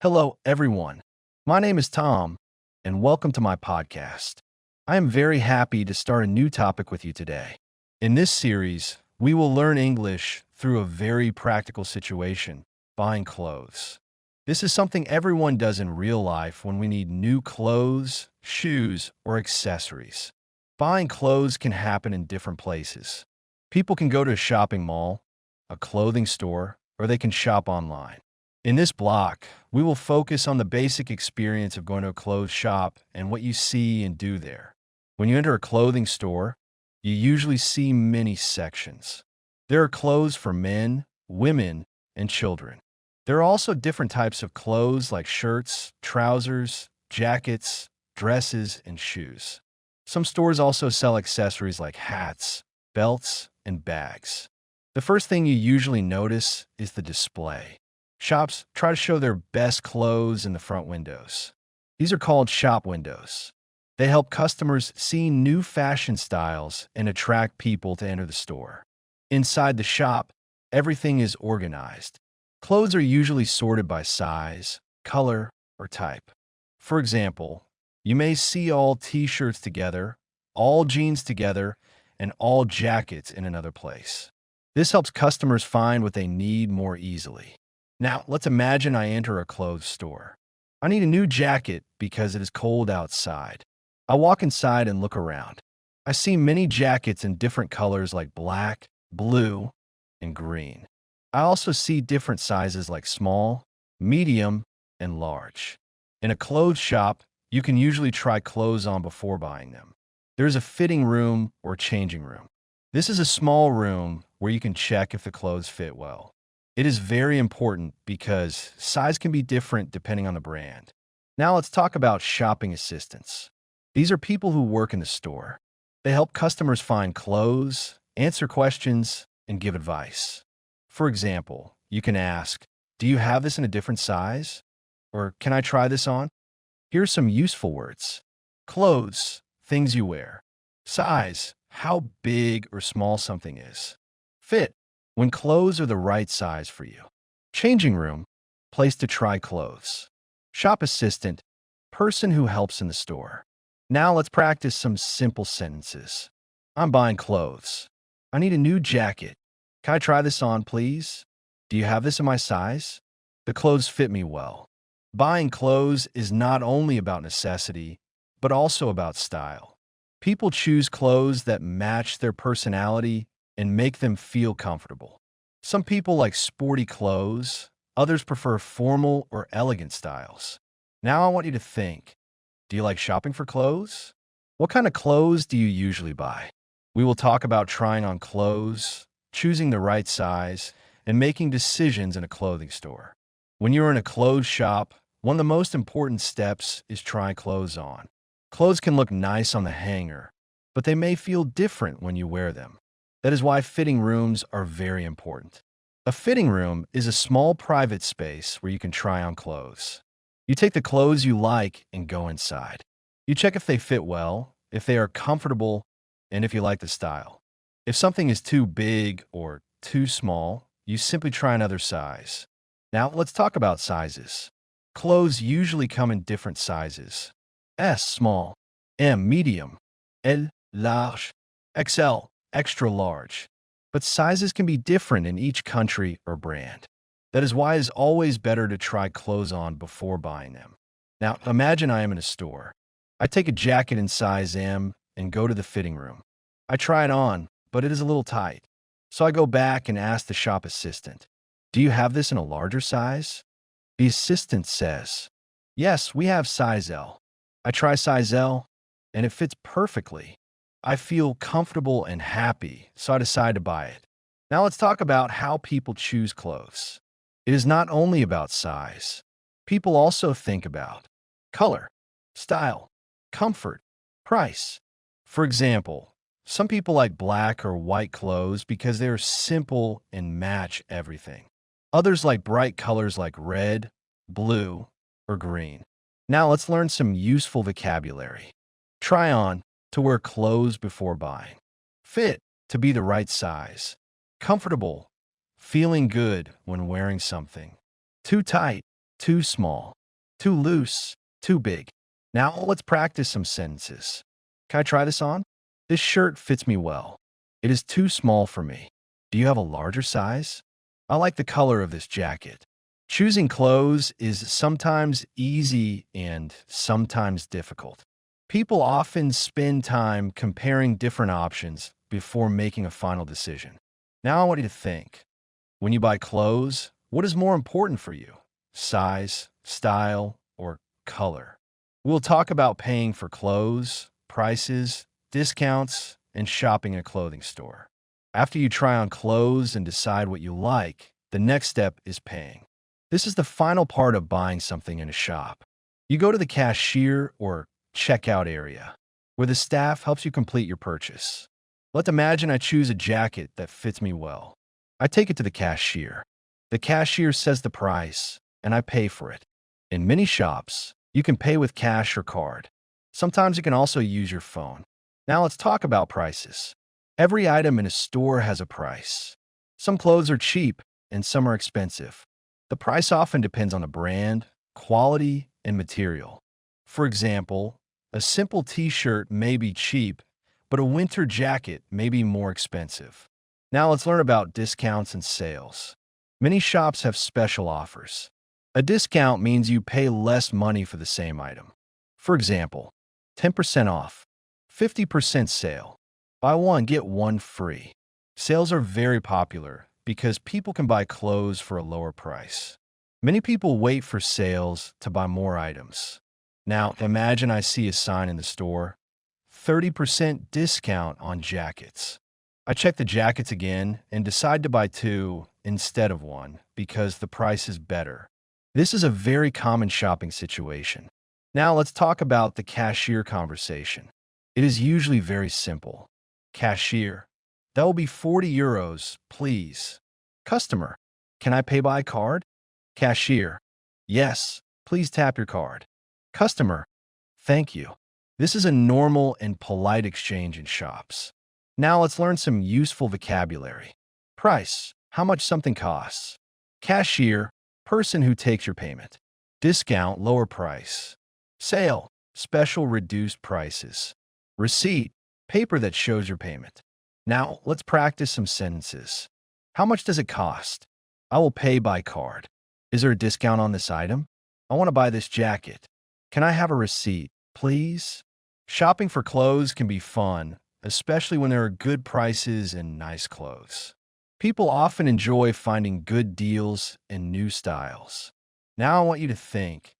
Hello, everyone. My name is Tom, and welcome to my podcast. I am very happy to start a new topic with you today. In this series, we will learn English through a very practical situation, buying clothes. This is something everyone does in real life when we need new clothes, shoes, or accessories. Buying clothes can happen in different places. People can go to a shopping mall, a clothing store, or they can shop online. In this block, we will focus on the basic experience of going to a clothes shop and what you see and do there. When you enter a clothing store, you usually see many sections. There are clothes for men, women, and children. There are also different types of clothes like shirts, trousers, jackets, dresses, and shoes. Some stores also sell accessories like hats, belts, and bags. The first thing you usually notice is the display. Shops try to show their best clothes in the front windows. These are called shop windows. They help customers see new fashion styles and attract people to enter the store. Inside the shop, everything is organized. Clothes are usually sorted by size, color, or type. For example, you may see all t-shirts together, all jeans together, and all jackets in another place. This helps customers find what they need more easily. Now, let's imagine I enter a clothes store. I need a new jacket because it is cold outside. I walk inside and look around. I see many jackets in different colors like black, blue, and green. I also see different sizes like small, medium, and large. In a clothes shop, you can usually try clothes on before buying them. There's a fitting room or changing room. This is a small room where you can check if the clothes fit well. It is very important because size can be different depending on the brand. Now let's talk about shopping assistants. These are people who work in the store. They help customers find clothes, answer questions, and give advice. For example, you can ask, "Do you have this in a different size?" Or, "Can I try this on?" Here's some useful words. Clothes, things you wear. Size, how big or small something is. Fit, when clothes are the right size for you. Changing room, place to try clothes. Shop assistant, person who helps in the store. Now let's practice some simple sentences. I'm buying clothes. I need a new jacket. Can I try this on, please? Do you have this in my size? The clothes fit me well. Buying clothes is not only about necessity, but also about style. People choose clothes that match their personality and make them feel comfortable. Some people like sporty clothes, others prefer formal or elegant styles. Now I want you to think. Do you like shopping for clothes? What kind of clothes do you usually buy? We will talk about trying on clothes, choosing the right size, and making decisions in a clothing store. When you're in a clothes shop, one of the most important steps is trying clothes on. Clothes can look nice on the hanger, but they may feel different when you wear them. That is why fitting rooms are very important. A fitting room is a small private space where you can try on clothes. You take the clothes you like and go inside. You check if they fit well, if they are comfortable, and if you like the style. If something is too big or too small, you simply try another size. Now let's talk about sizes. Clothes usually come in different sizes. S, small; M, medium; L, large; XL, extra large. But sizes can be different in each country or brand. That is why it is always better to try clothes on before buying them. Now, imagine I am in a store. I take a jacket in size M and go to the fitting room. I try it on, but it is a little tight. So I go back and ask the shop assistant, "Do you have this in a larger size?" The assistant says, "Yes, we have size L." I try size L, and it fits perfectly. I feel comfortable and happy, so I decide to buy it. Now let's talk about how people choose clothes. It is not only about size. People also think about color, style, comfort, price. For example, some people like black or white clothes because they are simple and match everything. Others like bright colors like red, blue, or green. Now let's learn some useful vocabulary. Try on, to wear clothes before buying. Fit, to be the right size. Comfortable, feeling good when wearing something. Too tight, too small, too loose, too big. Now let's practice some sentences. Can I try this on? This shirt fits me well. It is too small for me. Do you have a larger size? I like the color of this jacket. Choosing clothes is sometimes easy and sometimes difficult. People often spend time comparing different options before making a final decision. Now I want you to think. When you buy clothes, what is more important for you? Size, style, or color? We'll talk about paying for clothes, prices, discounts, and shopping at a clothing store. After you try on clothes and decide what you like, the next step is paying. This is the final part of buying something in a shop. You go to the cashier or checkout area, where the staff helps you complete your purchase. Let's imagine I choose a jacket that fits me well. I take it to the cashier. The cashier says the price, and I pay for it. In many shops, you can pay with cash or card. Sometimes you can also use your phone. Now let's talk about prices. Every item in a store has a price. Some clothes are cheap and some are expensive. The price often depends on the brand, quality, and material. For example, a simple t-shirt may be cheap, but a winter jacket may be more expensive. Now let's learn about discounts and sales. Many shops have special offers. A discount means you pay less money for the same item. For example, 10% off, 50% sale, buy one, get one free. Sales are very popular because people can buy clothes for a lower price. Many people wait for sales to buy more items. Now, imagine I see a sign in the store, 30% discount on jackets. I check the jackets again and decide to buy two instead of one because the price is better. This is a very common shopping situation. Now let's talk about the cashier conversation. It is usually very simple. Cashier, that will be 40 euros, please. Customer, can I pay by card? Cashier, yes, please tap your card. Customer, thank you. This is a normal and polite exchange in shops. Now let's learn some useful vocabulary. Price, how much something costs. Cashier, person who takes your payment. Discount, lower price. Sale, special reduced prices. Receipt, paper that shows your payment. Now let's practice some sentences. How much does it cost? I will pay by card. Is there a discount on this item? I want to buy this jacket. Can I have a receipt, please? Shopping for clothes can be fun, especially when there are good prices and nice clothes. People often enjoy finding good deals and new styles. Now I want you to think.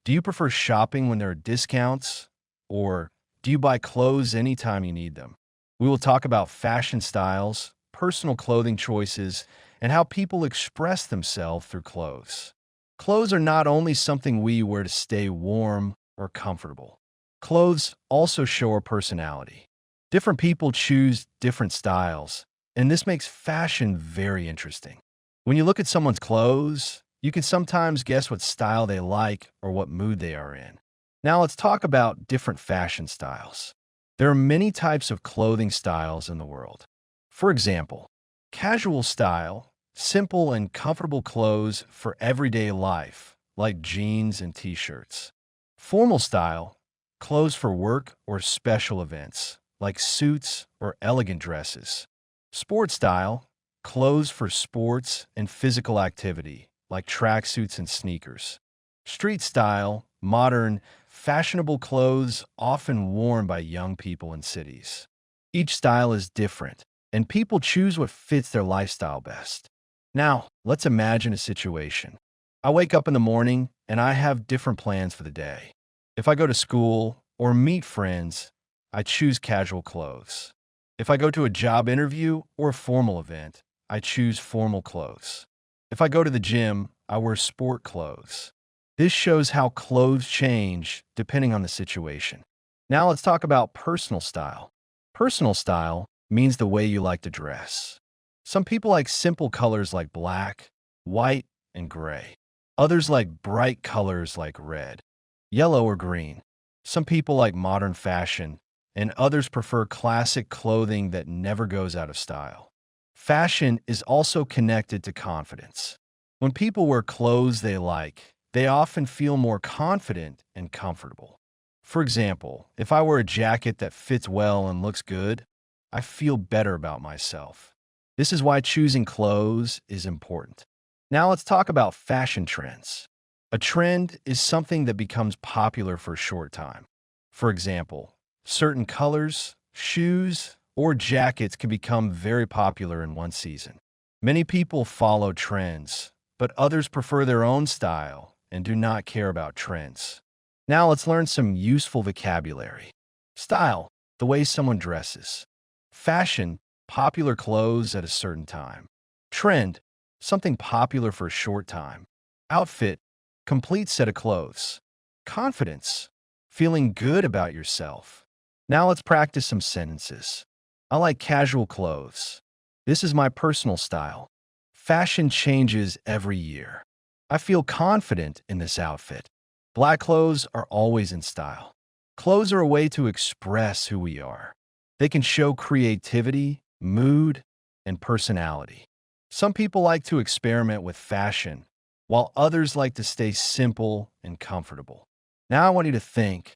Do you prefer shopping when there are discounts, or do you buy clothes anytime you need them? We will talk about fashion styles, personal clothing choices, and how people express themselves through clothes. Clothes are not only something we wear to stay warm or comfortable. Clothes also show our personality. Different people choose different styles, and this makes fashion very interesting. When you look at someone's clothes, you can sometimes guess what style they like or what mood they are in. Now let's talk about different fashion styles. There are many types of clothing styles in the world. For example, casual style, simple and comfortable clothes for everyday life, like jeans and t-shirts. Formal style, clothes for work or special events, like suits or elegant dresses. Sport style, clothes for sports and physical activity, like tracksuits and sneakers. Street style, modern, fashionable clothes often worn by young people in cities. Each style is different, and people choose what fits their lifestyle best. Now, let's imagine a situation. I wake up in the morning and I have different plans for the day. If I go to school or meet friends, I choose casual clothes. If I go to a job interview or a formal event, I choose formal clothes. If I go to the gym, I wear sport clothes. This shows how clothes change depending on the situation. Now let's talk about personal style. Personal style means the way you like to dress. Some people like simple colors like black, white, and gray. Others like bright colors like red, yellow, or green. Some people like modern fashion, and others prefer classic clothing that never goes out of style. Fashion is also connected to confidence. When people wear clothes they like, they often feel more confident and comfortable. For example, if I wear a jacket that fits well and looks good, I feel better about myself. This is why choosing clothes is important. Now let's talk about fashion trends. A trend is something that becomes popular for a short time. For example, certain colors, shoes, or jackets can become very popular in one season. Many people follow trends, but others prefer their own style and do not care about trends. Now let's learn some useful vocabulary. Style, the way someone dresses. Fashion, popular clothes at a certain time. Trend, something popular for a short time. Outfit, complete set of clothes. Confidence, feeling good about yourself. Now let's practice some sentences. I like casual clothes. This is my personal style. Fashion changes every year. I feel confident in this outfit. Black clothes are always in style. Clothes are a way to express who we are. They can show creativity, mood, and personality. Some people like to experiment with fashion, while others like to stay simple and comfortable. Now I want you to think,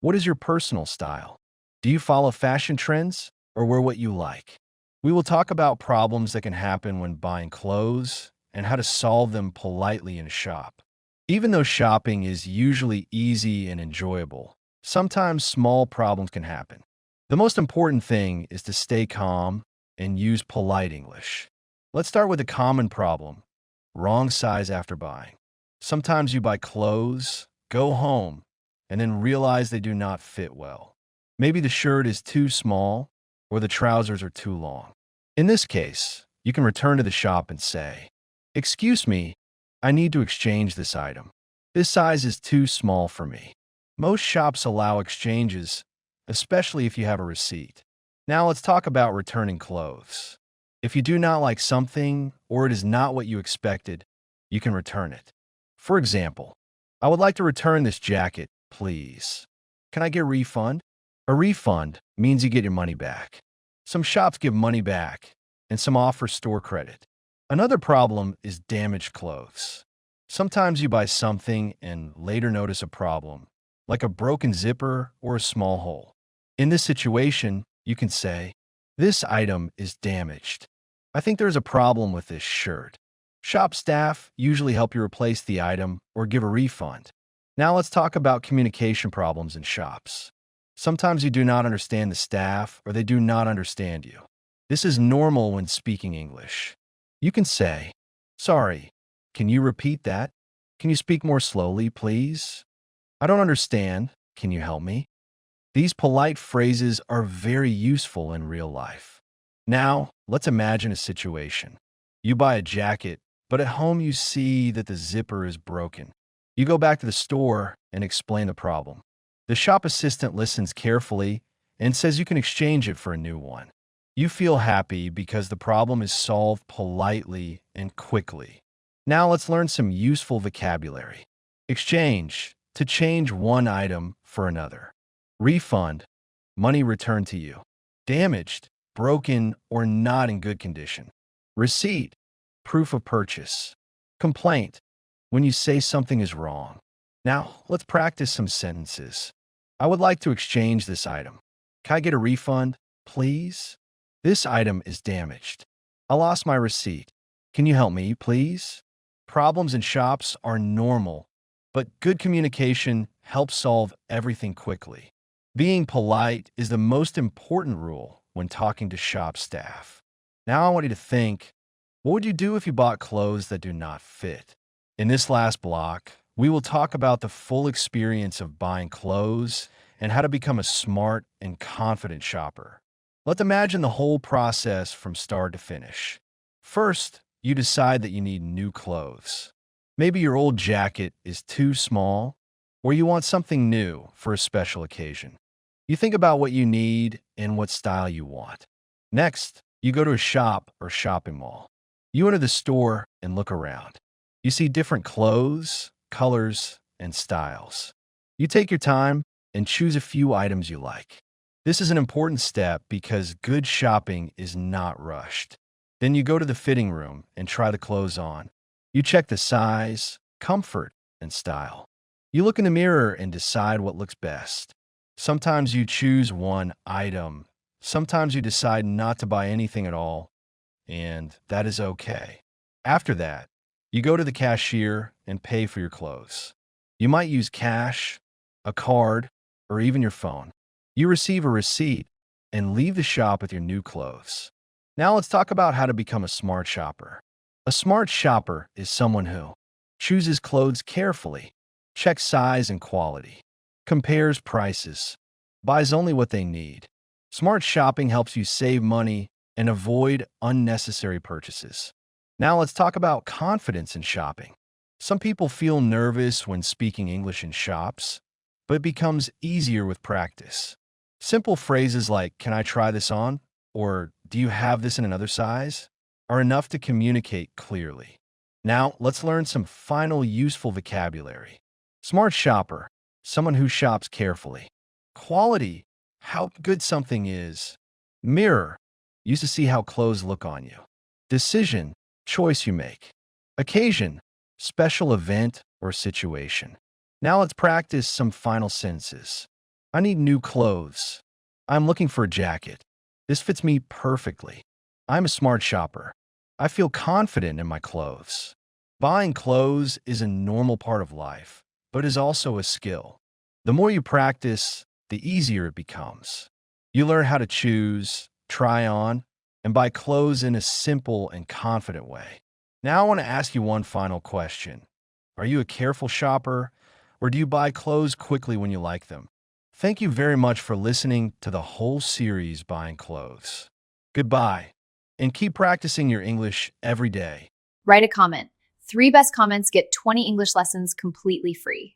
what is your personal style? Do you follow fashion trends or wear what you like? We will talk about problems that can happen when buying clothes and how to solve them politely in a shop. Even though shopping is usually easy and enjoyable, sometimes small problems can happen. The most important thing is to stay calm and use polite English. Let's start with a common problem: wrong size after buying. Sometimes you buy clothes, go home, and then realize they do not fit well. Maybe the shirt is too small or the trousers are too long. In this case, you can return to the shop and say, "Excuse me, I need to exchange this item. This size is too small for me." Most shops allow exchanges, especially if you have a receipt. Now let's talk about returning clothes. If you do not like something or it is not what you expected, you can return it. For example, I would like to return this jacket, please. Can I get a refund? A refund means you get your money back. Some shops give money back, and some offer store credit. Another problem is damaged clothes. Sometimes you buy something and later notice a problem, like a broken zipper or a small hole. In this situation, you can say, "This item is damaged. I think there's a problem with this shirt." Shop staff usually help you replace the item or give a refund. Now let's talk about communication problems in shops. Sometimes you do not understand the staff or they do not understand you. This is normal when speaking English. You can say, "Sorry, can you repeat that? Can you speak more slowly, please? I don't understand. Can you help me?" These polite phrases are very useful in real life. Now, let's imagine a situation. You buy a jacket, but at home you see that the zipper is broken. You go back to the store and explain the problem. The shop assistant listens carefully and says you can exchange it for a new one. You feel happy because the problem is solved politely and quickly. Now let's learn some useful vocabulary. Exchange, to change one item for another. Refund, money returned to you. Damaged, broken, or not in good condition. Receipt, proof of purchase. Complaint, when you say something is wrong. Now, let's practice some sentences. I would like to exchange this item. Can I get a refund, please? This item is damaged. I lost my receipt. Can you help me, please? Problems in shops are normal, but good communication helps solve everything quickly. Being polite is the most important rule when talking to shop staff. Now I want you to think, what would you do if you bought clothes that do not fit? In this last block, we will talk about the full experience of buying clothes and how to become a smart and confident shopper. Let's imagine the whole process from start to finish. First, you decide that you need new clothes. Maybe your old jacket is too small, or you want something new for a special occasion. You think about what you need and what style you want. Next, you go to a shop or shopping mall. You enter the store and look around. You see different clothes, colors, and styles. You take your time and choose a few items you like. This is an important step because good shopping is not rushed. Then you go to the fitting room and try the clothes on. You check the size, comfort, and style. You look in the mirror and decide what looks best. Sometimes you choose one item. Sometimes you decide not to buy anything at all, and that is okay. After that, you go to the cashier and pay for your clothes. You might use cash, a card, or even your phone. You receive a receipt and leave the shop with your new clothes. Now let's talk about how to become a smart shopper. A smart shopper is someone who chooses clothes carefully, checks size and quality, compares prices, buys only what they need. Smart shopping helps you save money and avoid unnecessary purchases. Now let's talk about confidence in shopping. Some people feel nervous when speaking English in shops, but it becomes easier with practice. Simple phrases like, "Can I try this on?" or "Do you have this in another size?" are enough to communicate clearly. Now let's learn some final useful vocabulary. Smart shopper, someone who shops carefully. Quality, how good something is. Mirror, used to see how clothes look on you. Decision, choice you make. Occasion, special event or situation. Now let's practice some final sentences. I need new clothes. I'm looking for a jacket. This fits me perfectly. I'm a smart shopper. I feel confident in my clothes. Buying clothes is a normal part of life, but is also a skill. The more you practice, the easier it becomes. You learn how to choose, try on, and buy clothes in a simple and confident way. Now I want to ask you one final question. Are you a careful shopper, or do you buy clothes quickly when you like them? Thank you very much for listening to the whole series, Buying Clothes. Goodbye, and keep practicing your English every day. Write a comment. 3 best comments get 20 English lessons completely free.